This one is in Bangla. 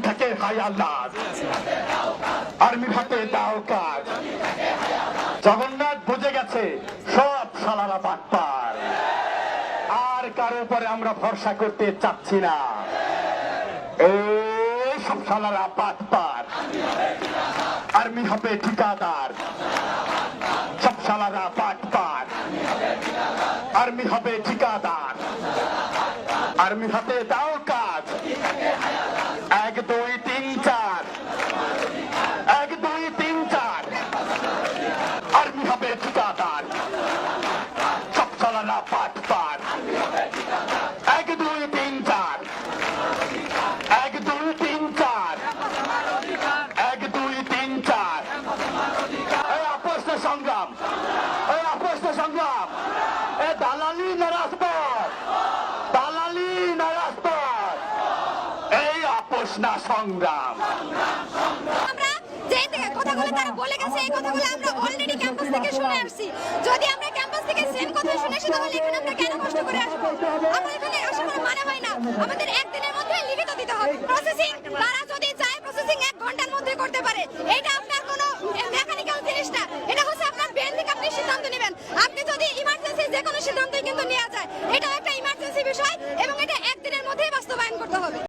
থাকে হায়ালাত, আর্মি হাতে দাও কাজ। জগন্নাথ বুঝে গেছে সব শালারা বাটপার, আর কারো উপরে আমরা ভরসা করতে চাচ্ছি না। এই সব শালারা বাটপার, আর্মি হবে ঠিকাদার। সব শালারা বাটপার, আর্মি হবে ঠিকাদার। আর্মি হাতে দাও কাজ। 1 2 3 4, 1 2 3 4, আর্মি হবে ঠিকাদার। সব শালারা বাটপার, 1 2 3 4, 1 2 3 4, 1 2 3 4। এই আপোষ না সংগ্রাম, এই আপোষ না সংগ্রাম, এ দালালি না রাজপথ, দালালি না রাজপথ, এই আপোষ না সংগ্রাম। আমরা যে কথাগুলো তারা বলে গেছে এই কথাগুলো আমরা অলরেডি ক্যাম্পাস থেকে শুনে আসছি। যদি আমরা ক্যাম্পাস থেকে সেম কথা শুনে আসি তাহলে এখানে আমরা কেন কষ্ট করে আসবো? আমরা এখানে আসার কোনো মানে হয় না। আমাদের একদিনের মধ্যে লিখিত দিতে হবে। প্রসেসিং